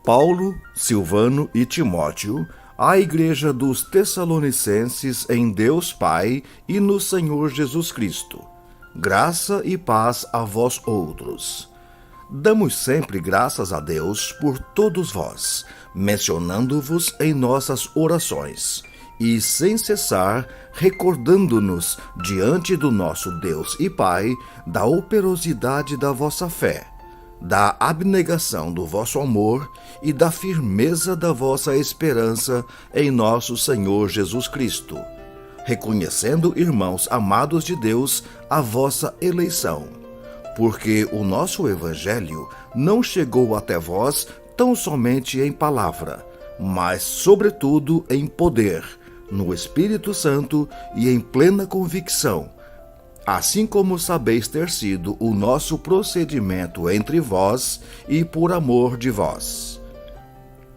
Paulo, Silvano e Timóteo, à Igreja dos Tessalonicenses em Deus Pai e no Senhor Jesus Cristo. Graça e paz a vós outros. Damos sempre graças a Deus por todos vós, mencionando-vos em nossas orações, e sem cessar recordando-nos diante do nosso Deus e Pai da operosidade da vossa fé, da abnegação do vosso amor e da firmeza da vossa esperança em nosso Senhor Jesus Cristo, reconhecendo, irmãos amados de Deus, a vossa eleição, porque o nosso Evangelho não chegou até vós tão somente em palavra, mas sobretudo em poder, no Espírito Santo e em plena convicção, assim como sabeis ter sido o nosso procedimento entre vós e por amor de vós.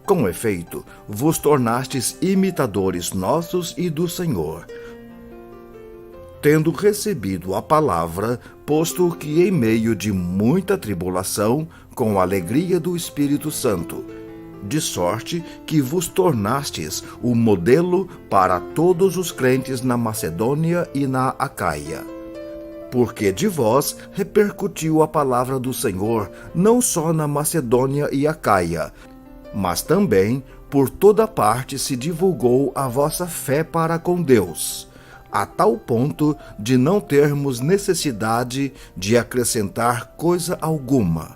Com efeito, vos tornastes imitadores nossos e do Senhor, tendo recebido a palavra, posto que em meio de muita tribulação, com a alegria do Espírito Santo, de sorte que vos tornastes o modelo para todos os crentes na Macedônia e na Acaia. Porque de vós repercutiu a palavra do Senhor, não só na Macedônia e Acaia, mas também por toda parte se divulgou a vossa fé para com Deus, a tal ponto de não termos necessidade de acrescentar coisa alguma.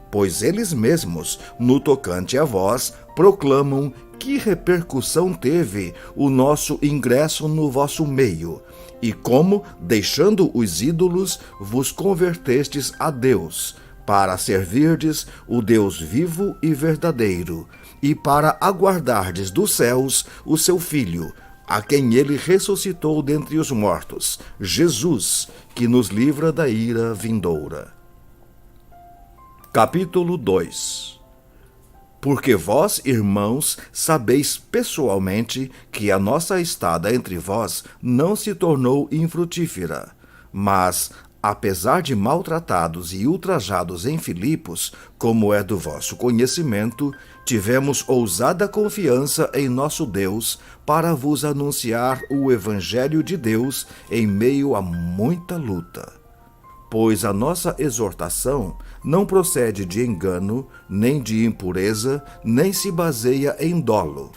Pois eles mesmos, no tocante a vós, proclamam que repercussão teve o nosso ingresso no vosso meio, e como, deixando os ídolos, vos convertestes a Deus, para servirdes o Deus vivo e verdadeiro, e para aguardardes dos céus o seu Filho, a quem ele ressuscitou dentre os mortos, Jesus, que nos livra da ira vindoura. Capítulo 2. Porque vós, irmãos, sabeis pessoalmente que a nossa estada entre vós não se tornou infrutífera, mas, apesar de maltratados e ultrajados em Filipos, como é do vosso conhecimento, tivemos ousada confiança em nosso Deus para vos anunciar o Evangelho de Deus em meio a muita luta. Pois a nossa exortação não procede de engano, nem de impureza, nem se baseia em dolo.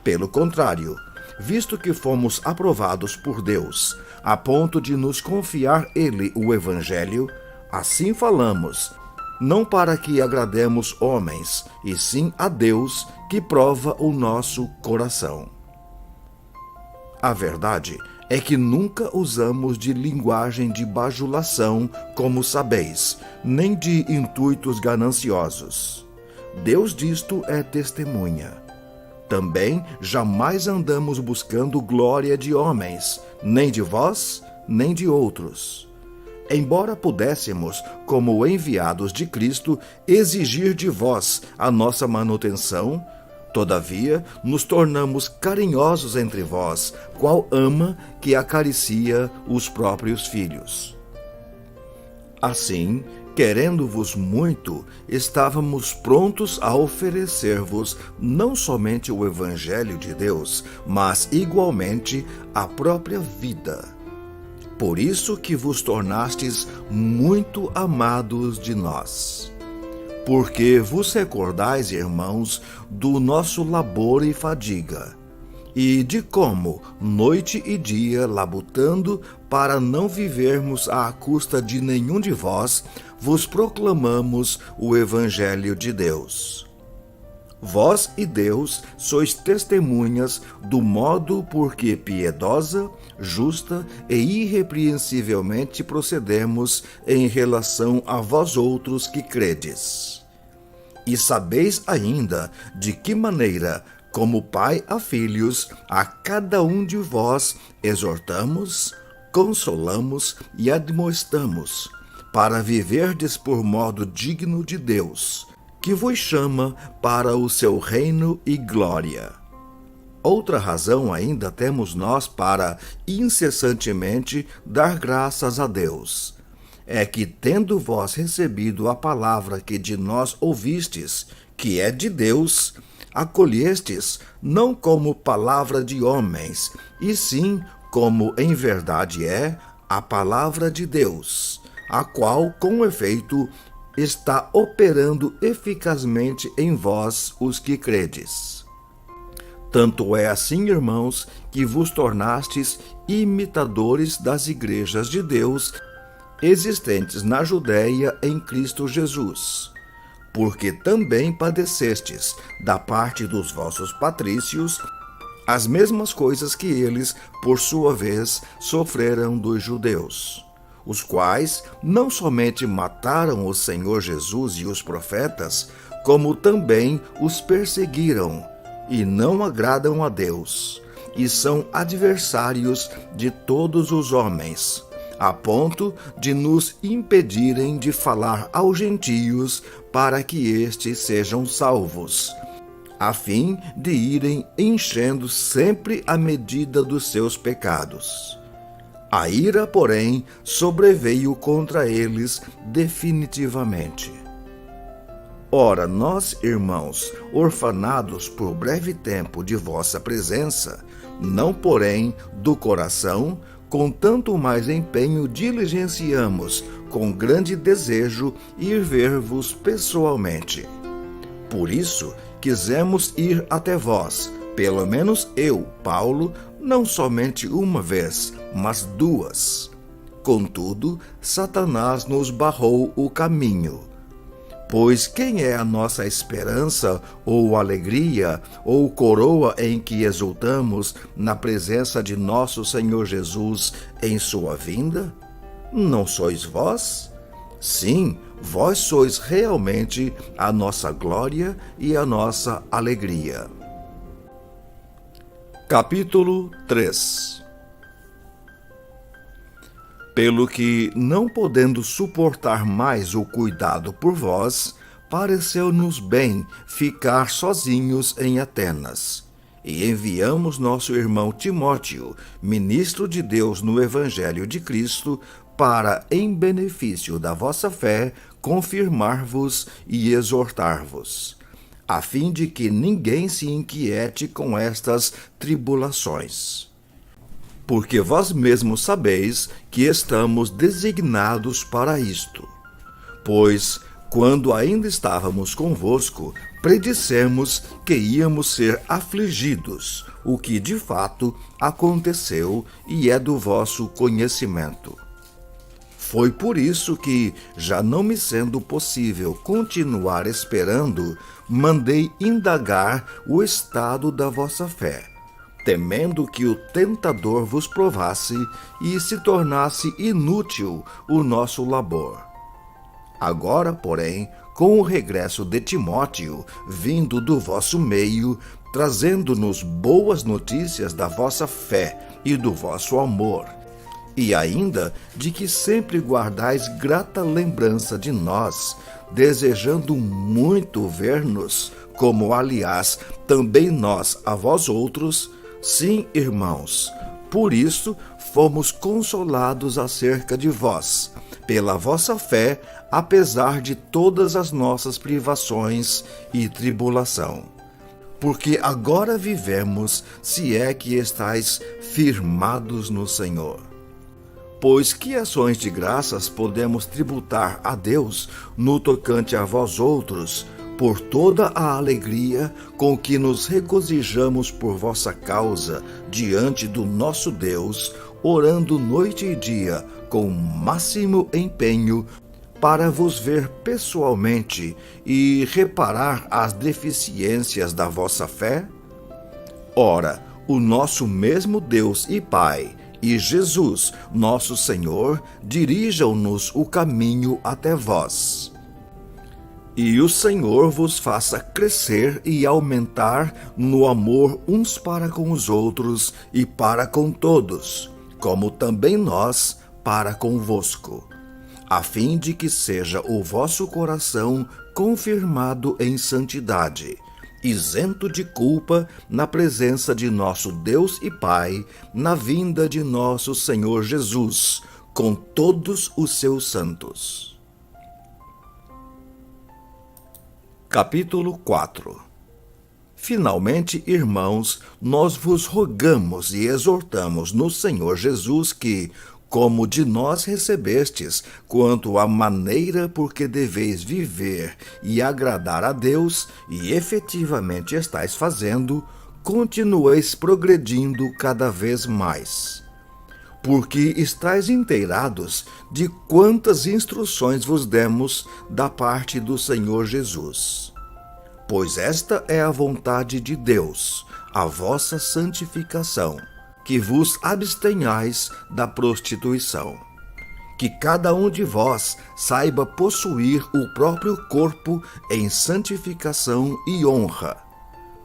Pelo contrário, visto que fomos aprovados por Deus, a ponto de nos confiar Ele o Evangelho, assim falamos, não para que agrademos homens, e sim a Deus, que prova o nosso coração. A verdade é que nunca usamos de linguagem de bajulação, como sabeis, nem de intuitos gananciosos. Deus disto é testemunha. Também jamais andamos buscando glória de homens, nem de vós, nem de outros. Embora pudéssemos, como enviados de Cristo, exigir de vós a nossa manutenção, todavia, nos tornamos carinhosos entre vós, qual ama que acaricia os próprios filhos. Assim, querendo-vos muito, estávamos prontos a oferecer-vos não somente o Evangelho de Deus, mas igualmente a própria vida. Por isso que vos tornastes muito amados de nós. Porque vos recordais, irmãos, do nosso labor e fadiga, e de como, noite e dia, labutando, para não vivermos à custa de nenhum de vós, vos proclamamos o Evangelho de Deus. Vós e Deus sois testemunhas do modo por que piedosa, justa e irrepreensivelmente procedemos em relação a vós outros que credes. E sabeis ainda de que maneira, como pai a filhos, a cada um de vós exortamos, consolamos e admoestamos, para viverdes por modo digno de Deus, que vos chama para o seu reino e glória. Outra razão ainda temos nós para incessantemente dar graças a Deus. é que, tendo vós recebido a palavra que de nós ouvistes, que é de Deus, acolhestes não como palavra de homens, e sim como em verdade é a palavra de Deus, a qual, com efeito, está operando eficazmente em vós os que credes. Tanto é assim, irmãos, que vos tornastes imitadores das igrejas de Deus existentes na Judéia em Cristo Jesus, porque também padecestes, da parte dos vossos patrícios, as mesmas coisas que eles, por sua vez, sofreram dos judeus, os quais não somente mataram o Senhor Jesus e os profetas, como também os perseguiram, e não agradam a Deus, e são adversários de todos os homens, a ponto de nos impedirem de falar aos gentios para que estes sejam salvos, a fim de irem enchendo sempre a medida dos seus pecados. A ira, porém, sobreveio contra eles definitivamente. Ora, nós, irmãos, orfanados por breve tempo de vossa presença, não porém do coração, com tanto mais empenho diligenciamos, com grande desejo, ir ver-vos pessoalmente. Por isso, quisemos ir até vós, pelo menos eu, Paulo, não somente uma vez, mas duas. Contudo, Satanás nos barrou o caminho. Pois quem é a nossa esperança, ou alegria, ou coroa em que exultamos na presença de nosso Senhor Jesus em sua vinda? Não sois vós? Sim, vós sois realmente a nossa glória e a nossa alegria. Capítulo 3. Pelo que, não podendo suportar mais o cuidado por vós, pareceu-nos bem ficar sozinhos em Atenas. E enviamos nosso irmão Timóteo, ministro de Deus no Evangelho de Cristo, para, em benefício da vossa fé, confirmar-vos e exortar-vos, a fim de que ninguém se inquiete com estas tribulações. Porque vós mesmos sabeis que estamos designados para isto. Pois, quando ainda estávamos convosco, predissemos que íamos ser afligidos, o que de fato aconteceu e é do vosso conhecimento. Foi por isso que, já não me sendo possível continuar esperando, mandei indagar o estado da vossa fé, temendo que o tentador vos provasse e se tornasse inútil o nosso labor. Agora, porém, com o regresso de Timóteo, vindo do vosso meio, trazendo-nos boas notícias da vossa fé e do vosso amor, e ainda de que sempre guardais grata lembrança de nós, desejando muito ver-nos, como, aliás, também nós a vós outros. Sim, irmãos, por isso fomos consolados acerca de vós, pela vossa fé, apesar de todas as nossas privações e tribulação. Porque agora vivemos, se é que estáis firmados no Senhor. Pois que ações de graças podemos tributar a Deus no tocante a vós outros, por toda a alegria com que nos regozijamos por vossa causa diante do nosso Deus, orando noite e dia com máximo empenho para vos ver pessoalmente e reparar as deficiências da vossa fé? Ora, o nosso mesmo Deus e Pai e Jesus, nosso Senhor, dirijam-nos o caminho até vós. E o Senhor vos faça crescer e aumentar no amor uns para com os outros e para com todos, como também nós para convosco, a fim de que seja o vosso coração confirmado em santidade, isento de culpa na presença de nosso Deus e Pai, na vinda de nosso Senhor Jesus, com todos os seus santos. Capítulo 4. Finalmente, irmãos, nós vos rogamos e exortamos no Senhor Jesus que, como de nós recebestes, quanto à maneira por que deveis viver e agradar a Deus, e efetivamente estáis fazendo, continueis progredindo cada vez mais. Porque estáis inteirados de quantas instruções vos demos da parte do Senhor Jesus. Pois esta é a vontade de Deus, a vossa santificação, que vos abstenhais da prostituição. Que cada um de vós saiba possuir o próprio corpo em santificação e honra,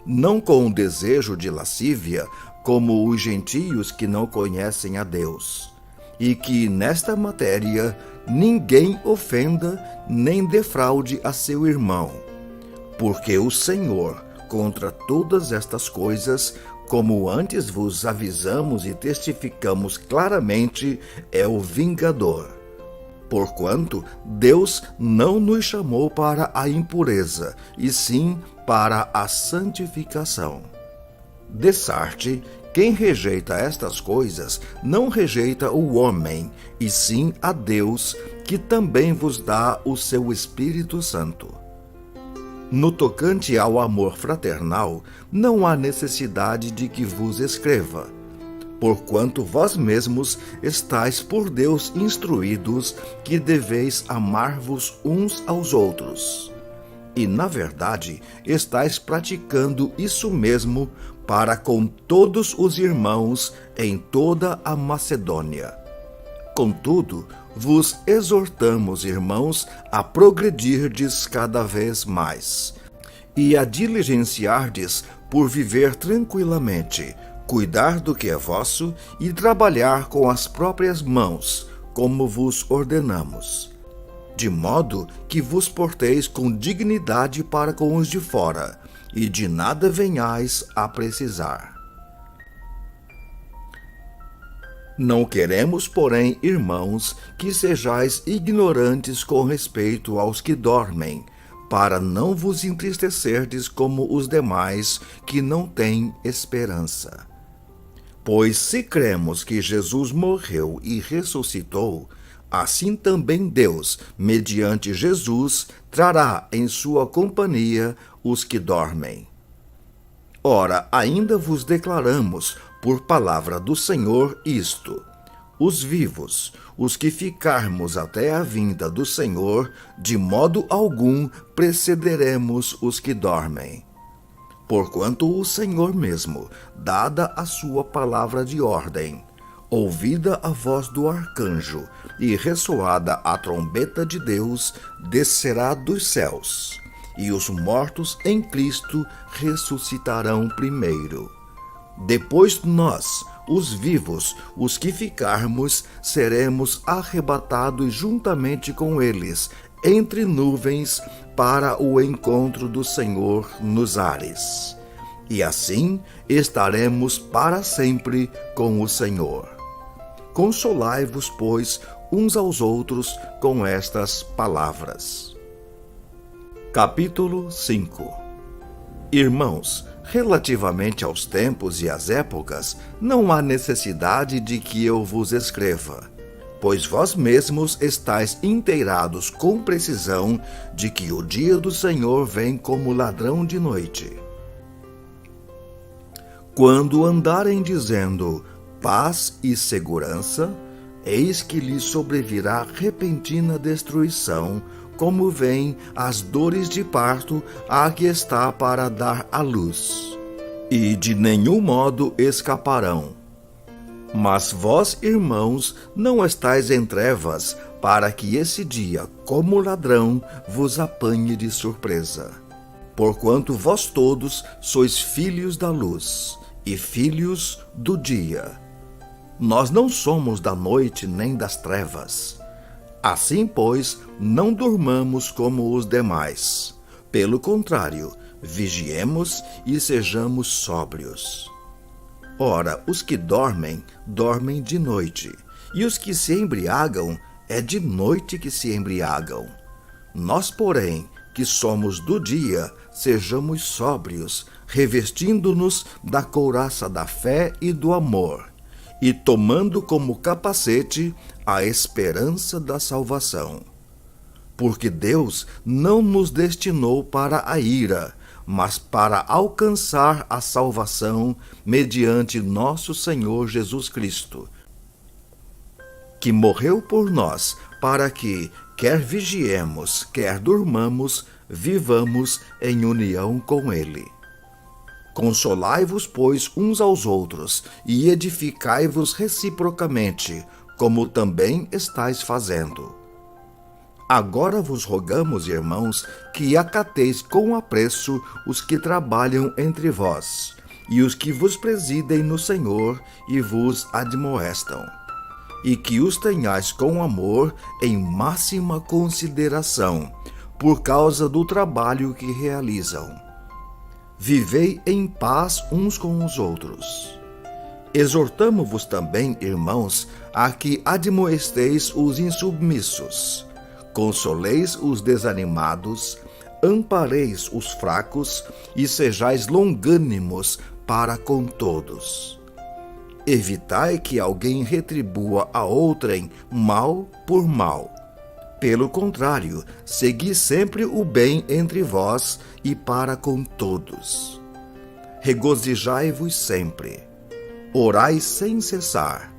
não com o desejo de lascívia, como os gentios que não conhecem a Deus, e que nesta matéria ninguém ofenda nem defraude a seu irmão. Porque o Senhor, contra todas estas coisas, como antes vos avisamos e testificamos claramente, é o vingador. Porquanto Deus não nos chamou para a impureza, e sim para a santificação. Dessarte, quem rejeita estas coisas, não rejeita o homem, e sim a Deus, que também vos dá o seu Espírito Santo. No tocante ao amor fraternal, não há necessidade de que vos escreva, porquanto vós mesmos estáis por Deus instruídos que deveis amar-vos uns aos outros. E, na verdade, estáis praticando isso mesmo para com todos os irmãos em toda a Macedônia. Contudo, vos exortamos, irmãos, a progredirdes cada vez mais, e a diligenciardes por viver tranquilamente, cuidar do que é vosso e trabalhar com as próprias mãos, como vos ordenamos, de modo que vos porteis com dignidade para com os de fora, e de nada venhais a precisar. Não queremos, porém, irmãos, que sejais ignorantes com respeito aos que dormem, para não vos entristecerdes como os demais que não têm esperança. Pois se cremos que Jesus morreu e ressuscitou, assim também Deus, mediante Jesus, trará em sua companhia os que dormem. Ora, ainda vos declaramos, por palavra do Senhor, isto: os vivos, os que ficarmos até a vinda do Senhor, de modo algum precederemos os que dormem. Porquanto o Senhor mesmo, dada a sua palavra de ordem, ouvida a voz do arcanjo e ressoada a trombeta de Deus, descerá dos céus, e os mortos em Cristo ressuscitarão primeiro. Depois nós, os vivos, os que ficarmos, seremos arrebatados juntamente com eles, entre nuvens, para o encontro do Senhor nos ares. E assim estaremos para sempre com o Senhor. Consolai-vos, pois, uns aos outros com estas palavras. Capítulo 5. Irmãos, relativamente aos tempos e às épocas, não há necessidade de que eu vos escreva, pois vós mesmos estáis inteirados com precisão de que o dia do Senhor vem como ladrão de noite. Quando andarem dizendo paz e segurança, eis que lhes sobrevirá repentina destruição, como vêm as dores de parto a que está para dar à luz, e de nenhum modo escaparão. Mas vós, irmãos, não estáis em trevas, para que esse dia, como ladrão, vos apanhe de surpresa. Porquanto vós todos sois filhos da luz, e filhos do dia. Nós não somos da noite nem das trevas. Assim, pois, não durmamos como os demais. Pelo contrário, vigiemos e sejamos sóbrios. Ora, os que dormem, dormem de noite, E os que se embriagam, é de noite que se embriagam. Nós, porém, que somos do dia, sejamos sóbrios, revestindo-nos da couraça da fé e do amor, e tomando como capacete a esperança da salvação. Porque Deus não nos destinou para a ira, mas para alcançar a salvação mediante nosso Senhor Jesus Cristo, que morreu por nós, para que, quer vigiemos, quer durmamos, vivamos em união com Ele. Consolai-vos, pois, uns aos outros, e edificai-vos reciprocamente, como também estáis fazendo. Agora vos rogamos, irmãos, que acateis com apreço os que trabalham entre vós, e os que vos presidem no Senhor e vos admoestam, e que os tenhais com amor em máxima consideração, por causa do trabalho que realizam. Vivei em paz uns com os outros. Exortamo-vos também, irmãos, a que admoesteis os insubmissos, consoleis os desanimados, ampareis os fracos e sejais longânimos para com todos. Evitai que alguém retribua a outrem mal por mal. Pelo contrário, segui sempre o bem entre vós e para com todos. Regozijai-vos sempre. Orai sem cessar.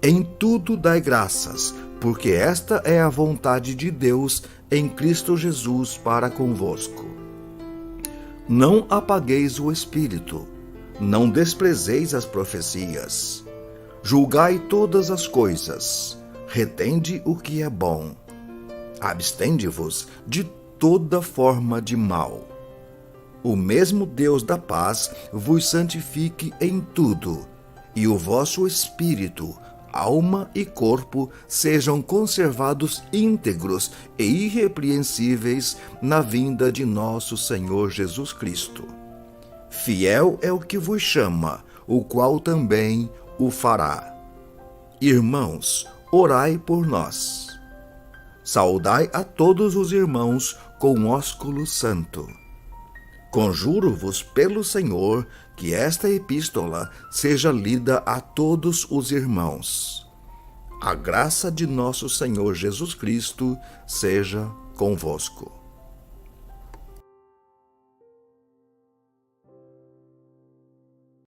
Em tudo dai graças, porque esta é a vontade de Deus em Cristo Jesus para convosco. Não apagueis o espírito. Não desprezeis as profecias. Julgai todas as coisas. Retende o que é bom. Abstende-vos de toda forma de mal. O mesmo Deus da paz vos santifique em tudo, e o vosso espírito, alma e corpo sejam conservados íntegros e irrepreensíveis na vinda de nosso Senhor Jesus Cristo. Fiel é o que vos chama, o qual também o fará. Irmãos, orai por nós. Saudai a todos os irmãos com ósculo santo. Conjuro-vos pelo Senhor que esta epístola seja lida a todos os irmãos. A graça de nosso Senhor Jesus Cristo seja convosco.